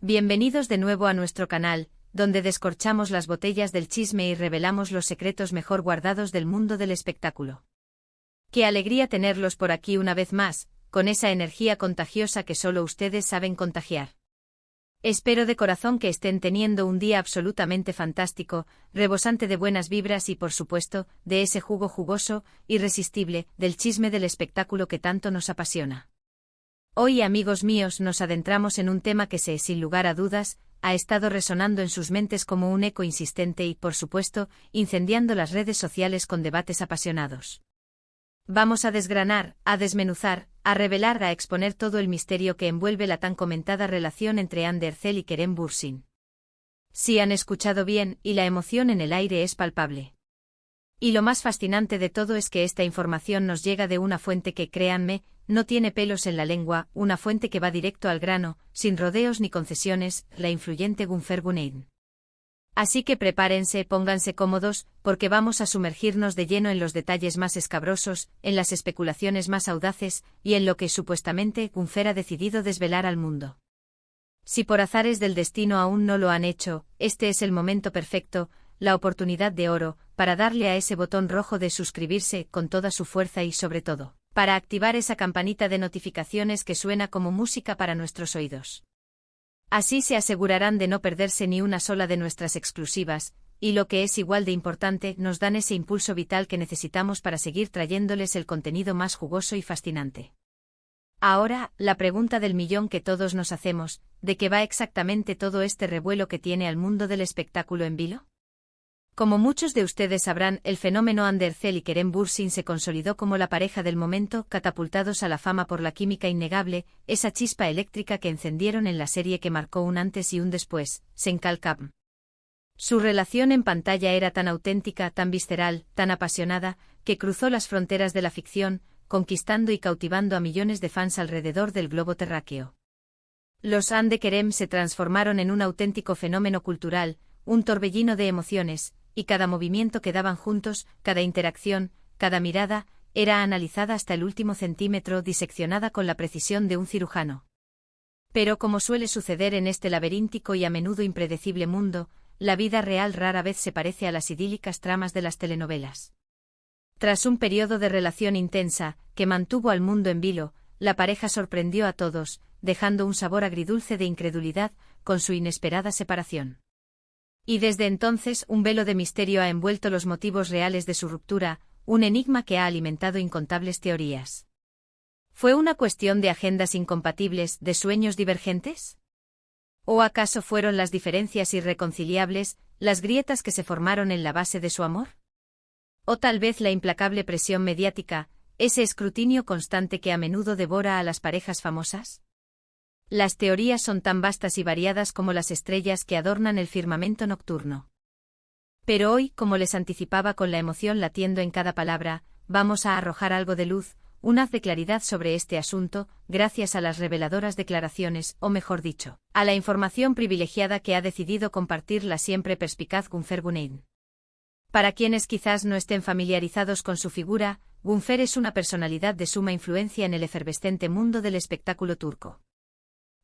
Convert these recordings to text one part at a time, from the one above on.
Bienvenidos de nuevo a nuestro canal, donde descorchamos las botellas del chisme y revelamos los secretos mejor guardados del mundo del espectáculo. Qué alegría tenerlos por aquí una vez más, con esa energía contagiosa que solo ustedes saben contagiar. Espero de corazón que estén teniendo un día absolutamente fantástico, rebosante de buenas vibras y por supuesto, de ese jugo jugoso, irresistible, del chisme del espectáculo que tanto nos apasiona. Hoy, amigos míos, nos adentramos en un tema que sin lugar a dudas, ha estado resonando en sus mentes como un eco insistente y, por supuesto, incendiando las redes sociales con debates apasionados. Vamos a desgranar, a desmenuzar, a revelar, a exponer todo el misterio que envuelve la tan comentada relación entre Ander Cell y Kerem Bürsin. Sí han escuchado bien, y la emoción en el aire es palpable. Y lo más fascinante de todo es que esta información nos llega de una fuente que, créanme, no tiene pelos en la lengua, una fuente que va directo al grano, sin rodeos ni concesiones, la influyente Gunther Gunein. Así que prepárense, pónganse cómodos, porque vamos a sumergirnos de lleno en los detalles más escabrosos, en las especulaciones más audaces, y en lo que supuestamente Gunther ha decidido desvelar al mundo. Si por azares del destino aún no lo han hecho, este es el momento perfecto, la oportunidad de oro, para darle a ese botón rojo de suscribirse con toda su fuerza y sobre todo, para activar esa campanita de notificaciones que suena como música para nuestros oídos. Así se asegurarán de no perderse ni una sola de nuestras exclusivas, y lo que es igual de importante, nos dan ese impulso vital que necesitamos para seguir trayéndoles el contenido más jugoso y fascinante. Ahora, la pregunta del millón que todos nos hacemos, ¿de qué va exactamente todo este revuelo que tiene al mundo del espectáculo en vilo? Como muchos de ustedes sabrán, el fenómeno Ander Cell y Kerem Bürsin se consolidó como la pareja del momento, catapultados a la fama por la química innegable, esa chispa eléctrica que encendieron en la serie que marcó un antes y un después, Senkal Kapm. Su relación en pantalla era tan auténtica, tan visceral, tan apasionada, que cruzó las fronteras de la ficción, conquistando y cautivando a millones de fans alrededor del globo terráqueo. Los Ande Kerem se transformaron en un auténtico fenómeno cultural, un torbellino de emociones, y cada movimiento que daban juntos, cada interacción, cada mirada, era analizada hasta el último centímetro, diseccionada con la precisión de un cirujano. Pero como suele suceder en este laberíntico y a menudo impredecible mundo, la vida real rara vez se parece a las idílicas tramas de las telenovelas. Tras un periodo de relación intensa, que mantuvo al mundo en vilo, la pareja sorprendió a todos, dejando un sabor agridulce de incredulidad, con su inesperada separación. Y desde entonces un velo de misterio ha envuelto los motivos reales de su ruptura, un enigma que ha alimentado incontables teorías. ¿Fue una cuestión de agendas incompatibles, de sueños divergentes? ¿O acaso fueron las diferencias irreconciliables, las grietas que se formaron en la base de su amor? ¿O tal vez la implacable presión mediática, ese escrutinio constante que a menudo devora a las parejas famosas? Las teorías son tan vastas y variadas como las estrellas que adornan el firmamento nocturno. Pero hoy, como les anticipaba con la emoción latiendo en cada palabra, vamos a arrojar algo de luz, un haz de claridad sobre este asunto, gracias a las reveladoras declaraciones, o mejor dicho, a la información privilegiada que ha decidido compartir la siempre perspicaz Gunther Gunein. Para quienes quizás no estén familiarizados con su figura, Gunther es una personalidad de suma influencia en el efervescente mundo del espectáculo turco.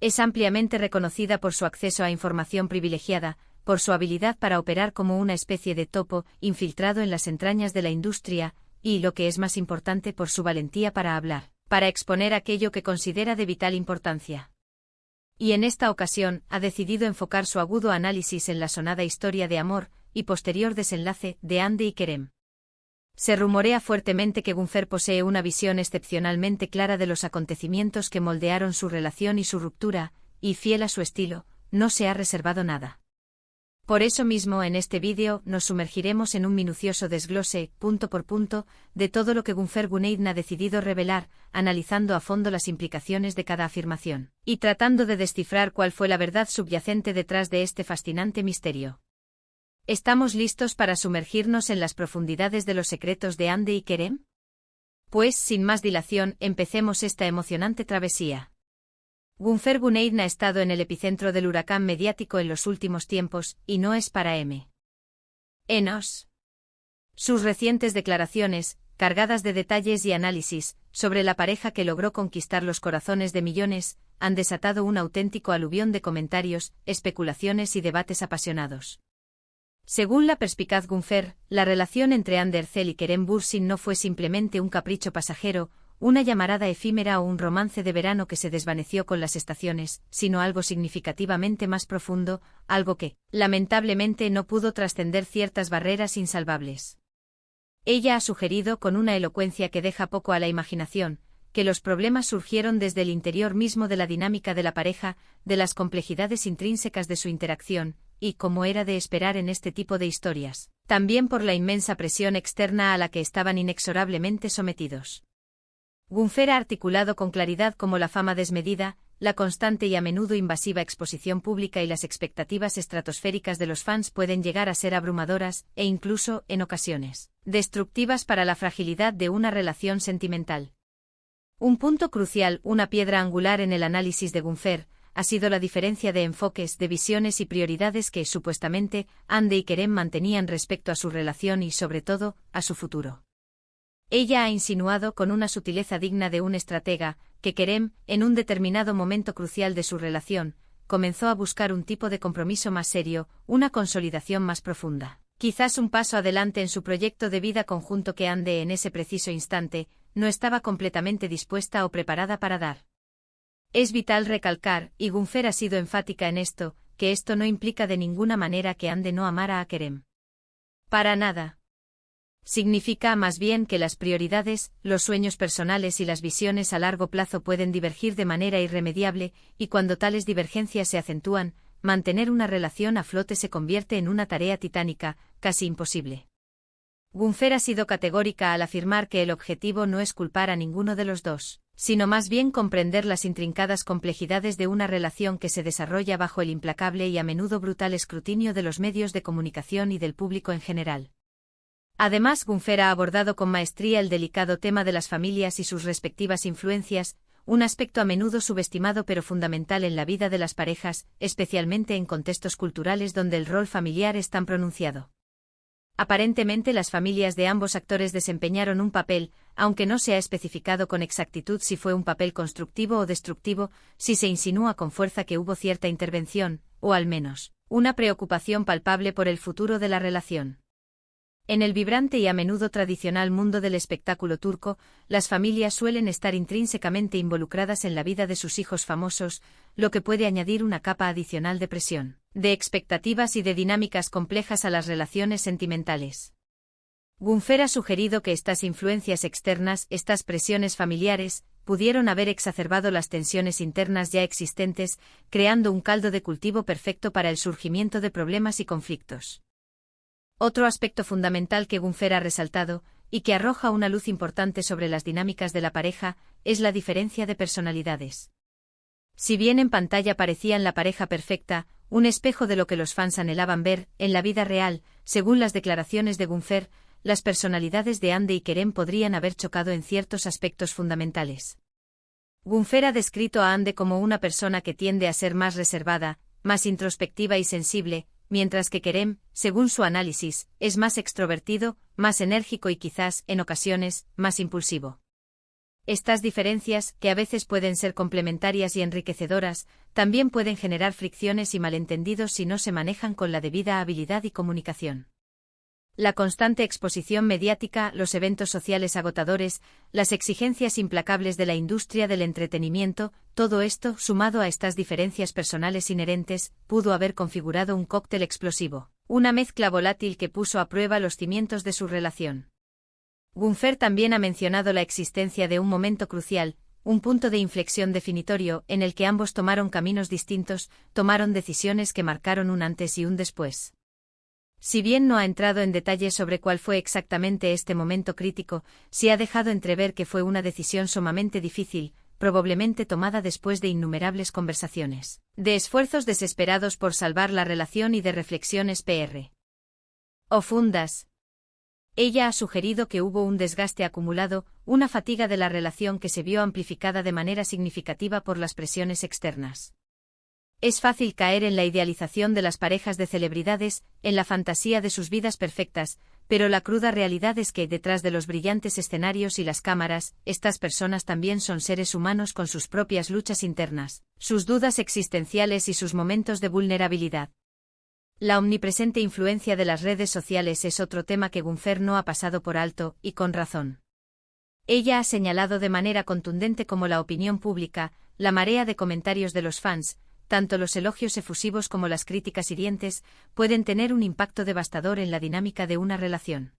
Es ampliamente reconocida por su acceso a información privilegiada, por su habilidad para operar como una especie de topo, infiltrado en las entrañas de la industria, y, lo que es más importante, por su valentía para hablar, para exponer aquello que considera de vital importancia. Y en esta ocasión, ha decidido enfocar su agudo análisis en la sonada historia de amor, y posterior desenlace, de Ande y Kerem. Se rumorea fuertemente que Gunther posee una visión excepcionalmente clara de los acontecimientos que moldearon su relación y su ruptura, y fiel a su estilo, no se ha reservado nada. Por eso mismo en este vídeo nos sumergiremos en un minucioso desglose, punto por punto, de todo lo que Gunther Gunein ha decidido revelar, analizando a fondo las implicaciones de cada afirmación, y tratando de descifrar cuál fue la verdad subyacente detrás de este fascinante misterio. ¿Estamos listos para sumergirnos en las profundidades de los secretos de Ande y Kerem? Pues, sin más dilación, empecemos esta emocionante travesía. Gunther Gunein ha estado en el epicentro del huracán mediático en los últimos tiempos, y no es para menos. Sus recientes declaraciones, cargadas de detalles y análisis, sobre la pareja que logró conquistar los corazones de millones, han desatado un auténtico aluvión de comentarios, especulaciones y debates apasionados. Según la perspicaz Gunfer, la relación entre Andercel y Kerem Bürsin no fue simplemente un capricho pasajero, una llamarada efímera o un romance de verano que se desvaneció con las estaciones, sino algo significativamente más profundo, algo que, lamentablemente, no pudo trascender ciertas barreras insalvables. Ella ha sugerido con una elocuencia que deja poco a la imaginación, que los problemas surgieron desde el interior mismo de la dinámica de la pareja, de las complejidades intrínsecas de su interacción, y, como era de esperar en este tipo de historias, también por la inmensa presión externa a la que estaban inexorablemente sometidos. Gunfer ha articulado con claridad cómo la fama desmedida, la constante y a menudo invasiva exposición pública y las expectativas estratosféricas de los fans pueden llegar a ser abrumadoras e incluso, en ocasiones, destructivas para la fragilidad de una relación sentimental. Un punto crucial, una piedra angular en el análisis de Gunfer, ha sido la diferencia de enfoques, de visiones y prioridades que, supuestamente, Hande y Kerem mantenían respecto a su relación y, sobre todo, a su futuro. Ella ha insinuado con una sutileza digna de un estratega, que Kerem, en un determinado momento crucial de su relación, comenzó a buscar un tipo de compromiso más serio, una consolidación más profunda. Quizás un paso adelante en su proyecto de vida conjunto que Hande en ese preciso instante, no estaba completamente dispuesta o preparada para dar. Es vital recalcar, y Gunfer ha sido enfática en esto, que esto no implica de ninguna manera que Hande no amara a Kerem. Para nada. Significa más bien que las prioridades, los sueños personales y las visiones a largo plazo pueden divergir de manera irremediable, y cuando tales divergencias se acentúan, mantener una relación a flote se convierte en una tarea titánica, casi imposible. Gunfer ha sido categórica al afirmar que el objetivo no es culpar a ninguno de los dos, sino más bien comprender las intrincadas complejidades de una relación que se desarrolla bajo el implacable y a menudo brutal escrutinio de los medios de comunicación y del público en general. Además, Gunfer ha abordado con maestría el delicado tema de las familias y sus respectivas influencias, un aspecto a menudo subestimado pero fundamental en la vida de las parejas, especialmente en contextos culturales donde el rol familiar es tan pronunciado. Aparentemente las familias de ambos actores desempeñaron un papel, aunque no se ha especificado con exactitud si fue un papel constructivo o destructivo, si se insinúa con fuerza que hubo cierta intervención, o al menos, una preocupación palpable por el futuro de la relación. En el vibrante y a menudo tradicional mundo del espectáculo turco, las familias suelen estar intrínsecamente involucradas en la vida de sus hijos famosos, lo que puede añadir una capa adicional de presión, de expectativas y de dinámicas complejas a las relaciones sentimentales. Gunfer ha sugerido que estas influencias externas, estas presiones familiares, pudieron haber exacerbado las tensiones internas ya existentes, creando un caldo de cultivo perfecto para el surgimiento de problemas y conflictos. Otro aspecto fundamental que Gunfer ha resaltado, y que arroja una luz importante sobre las dinámicas de la pareja, es la diferencia de personalidades. Si bien en pantalla parecían la pareja perfecta, un espejo de lo que los fans anhelaban ver, en la vida real, según las declaraciones de Gunfer, las personalidades de Hande y Kerem podrían haber chocado en ciertos aspectos fundamentales. Gunfer ha descrito a Hande como una persona que tiende a ser más reservada, más introspectiva y sensible, mientras que Kerem, según su análisis, es más extrovertido, más enérgico y quizás, en ocasiones, más impulsivo. Estas diferencias, que a veces pueden ser complementarias y enriquecedoras, también pueden generar fricciones y malentendidos si no se manejan con la debida habilidad y comunicación. La constante exposición mediática, los eventos sociales agotadores, las exigencias implacables de la industria del entretenimiento, todo esto, sumado a estas diferencias personales inherentes, pudo haber configurado un cóctel explosivo, una mezcla volátil que puso a prueba los cimientos de su relación. Gunfer también ha mencionado la existencia de un momento crucial, un punto de inflexión definitorio, en el que ambos tomaron caminos distintos, tomaron decisiones que marcaron un antes y un después. Si bien no ha entrado en detalles sobre cuál fue exactamente este momento crítico, sí ha dejado entrever que fue una decisión sumamente difícil, probablemente tomada después de innumerables conversaciones, de esfuerzos desesperados por salvar la relación y de reflexiones profundas. Ella ha sugerido que hubo un desgaste acumulado, una fatiga de la relación que se vio amplificada de manera significativa por las presiones externas. Es fácil caer en la idealización de las parejas de celebridades, en la fantasía de sus vidas perfectas, Pero la cruda realidad es que, detrás de los brillantes escenarios y las cámaras, estas personas también son seres humanos con sus propias luchas internas, sus dudas existenciales y sus momentos de vulnerabilidad. La omnipresente influencia de las redes sociales es otro tema que Gunfer no ha pasado por alto, y con razón. Ella ha señalado de manera contundente cómo la opinión pública, la marea de comentarios de los fans, tanto los elogios efusivos como las críticas hirientes, pueden tener un impacto devastador en la dinámica de una relación.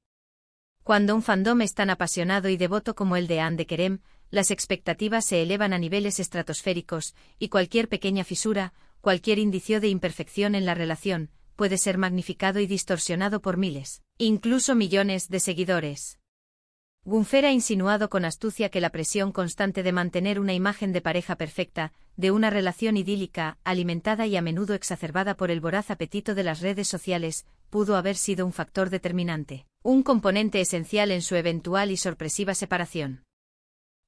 Cuando un fandom es tan apasionado y devoto como el de Hande Kerem, las expectativas se elevan a niveles estratosféricos, y cualquier pequeña fisura, cualquier indicio de imperfección en la relación, puede ser magnificado y distorsionado por miles, incluso millones de seguidores. Gunfer ha insinuado con astucia que la presión constante de mantener una imagen de pareja perfecta, de una relación idílica, alimentada y a menudo exacerbada por el voraz apetito de las redes sociales, pudo haber sido un factor determinante, un componente esencial en su eventual y sorpresiva separación.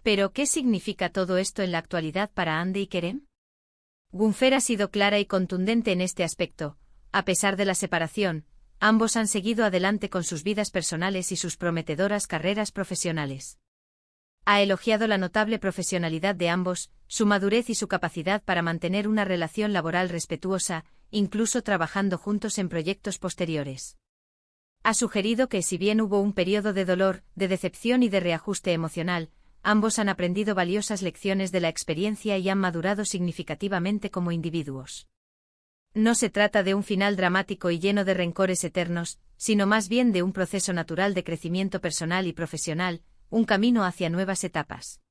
¿Pero qué significa todo esto en la actualidad para Hande y Kerem? Gunfer ha sido clara y contundente en este aspecto. A pesar de la separación, ambos han seguido adelante con sus vidas personales y sus prometedoras carreras profesionales. Ha elogiado la notable profesionalidad de ambos, su madurez y su capacidad para mantener una relación laboral respetuosa, incluso trabajando juntos en proyectos posteriores. Ha sugerido que si bien hubo un periodo de dolor, de decepción y de reajuste emocional, ambos han aprendido valiosas lecciones de la experiencia y han madurado significativamente como individuos. No se trata de un final dramático y lleno de rencores eternos, sino más bien de un proceso natural de crecimiento personal y profesional, un camino hacia nuevas etapas.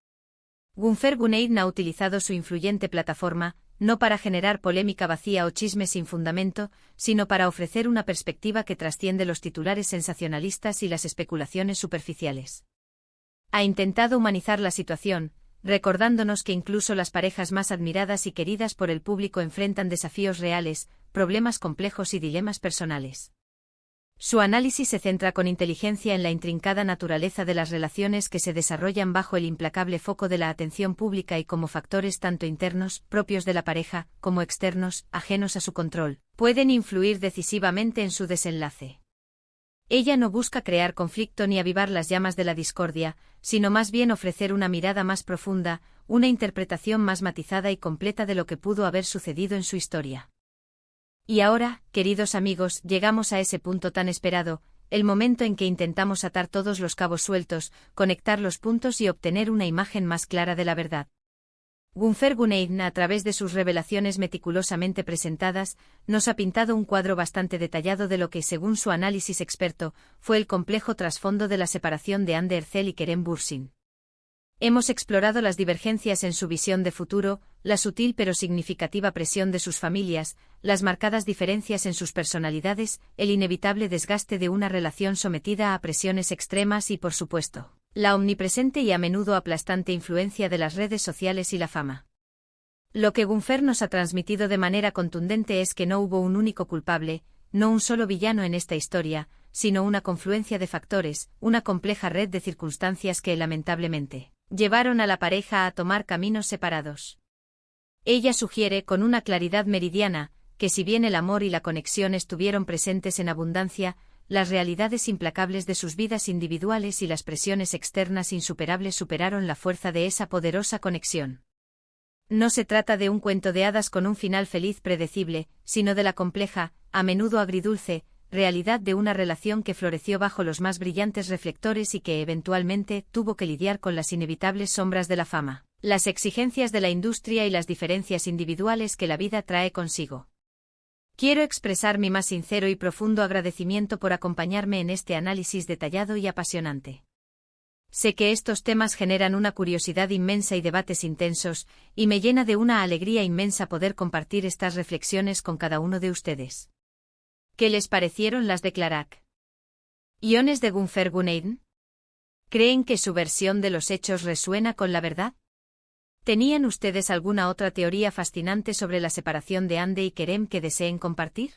Gunfer Guneidn ha utilizado su influyente plataforma, no para generar polémica vacía o chismes sin fundamento, sino para ofrecer una perspectiva que trasciende los titulares sensacionalistas y las especulaciones superficiales. Ha intentado humanizar la situación, recordándonos que incluso las parejas más admiradas y queridas por el público enfrentan desafíos reales, problemas complejos y dilemas personales. Su análisis se centra con inteligencia en la intrincada naturaleza de las relaciones que se desarrollan bajo el implacable foco de la atención pública y como factores tanto internos, propios de la pareja, como externos, ajenos a su control, pueden influir decisivamente en su desenlace. Ella no busca crear conflicto ni avivar las llamas de la discordia, sino más bien ofrecer una mirada más profunda, una interpretación más matizada y completa de lo que pudo haber sucedido en su historia. Y ahora, queridos amigos, llegamos a ese punto tan esperado, el momento en que intentamos atar todos los cabos sueltos, conectar los puntos y obtener una imagen más clara de la verdad. Gunfer Guneidn, a través de sus revelaciones meticulosamente presentadas, nos ha pintado un cuadro bastante detallado de lo que, según su análisis experto, fue el complejo trasfondo de la separación de Hande Erçel y Kerem Bürsin. Hemos explorado las divergencias en su visión de futuro, la sutil pero significativa presión de sus familias, las marcadas diferencias en sus personalidades, el inevitable desgaste de una relación sometida a presiones extremas y, por supuesto, la omnipresente y a menudo aplastante influencia de las redes sociales y la fama. Lo que Gunfer nos ha transmitido de manera contundente es que no hubo un único culpable, no un solo villano en esta historia, sino una confluencia de factores, una compleja red de circunstancias que, lamentablemente, llevaron a la pareja a tomar caminos separados. Ella sugiere, con una claridad meridiana, que si bien el amor y la conexión estuvieron presentes en abundancia, las realidades implacables de sus vidas individuales y las presiones externas insuperables superaron la fuerza de esa poderosa conexión. No se trata de un cuento de hadas con un final feliz predecible, sino de la compleja, a menudo agridulce, realidad de una relación que floreció bajo los más brillantes reflectores y que eventualmente tuvo que lidiar con las inevitables sombras de la fama, las exigencias de la industria y las diferencias individuales que la vida trae consigo. Quiero expresar mi más sincero y profundo agradecimiento por acompañarme en este análisis detallado y apasionante. Sé que estos temas generan una curiosidad inmensa y debates intensos, y me llena de una alegría inmensa poder compartir estas reflexiones con cada uno de ustedes. ¿Qué les parecieron las de Clarac? ¿Iones de Gunfer Guneidn? ¿Creen que su versión de los hechos resuena con la verdad? ¿Tenían ustedes alguna otra teoría fascinante sobre la separación de Hande y Kerem que deseen compartir?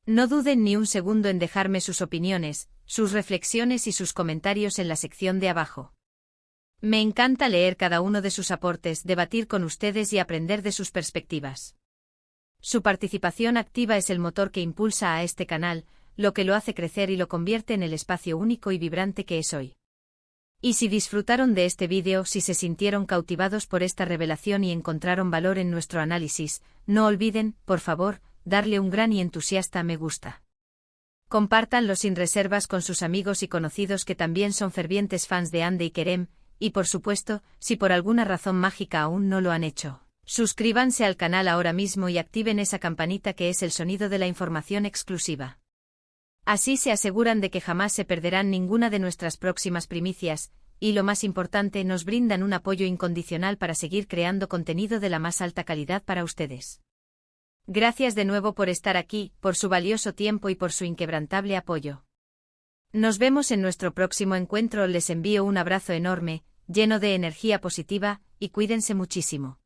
No duden ni un segundo en dejarme sus opiniones, sus reflexiones y sus comentarios en la sección de abajo. Me encanta leer cada uno de sus aportes, debatir con ustedes y aprender de sus perspectivas. Su participación activa es el motor que impulsa a este canal, lo que lo hace crecer y lo convierte en el espacio único y vibrante que es hoy. Y si disfrutaron de este vídeo, si se sintieron cautivados por esta revelación y encontraron valor en nuestro análisis, no olviden, por favor, darle un gran y entusiasta me gusta. Compártanlo sin reservas con sus amigos y conocidos que también son fervientes fans de Hande y Kerem, y por supuesto, si por alguna razón mágica aún no lo han hecho, suscríbanse al canal ahora mismo y activen esa campanita que es el sonido de la información exclusiva. Así se aseguran de que jamás se perderán ninguna de nuestras próximas primicias, y lo más importante, nos brindan un apoyo incondicional para seguir creando contenido de la más alta calidad para ustedes. Gracias de nuevo por estar aquí, por su valioso tiempo y por su inquebrantable apoyo. Nos vemos en nuestro próximo encuentro, les envío un abrazo enorme, lleno de energía positiva, y cuídense muchísimo.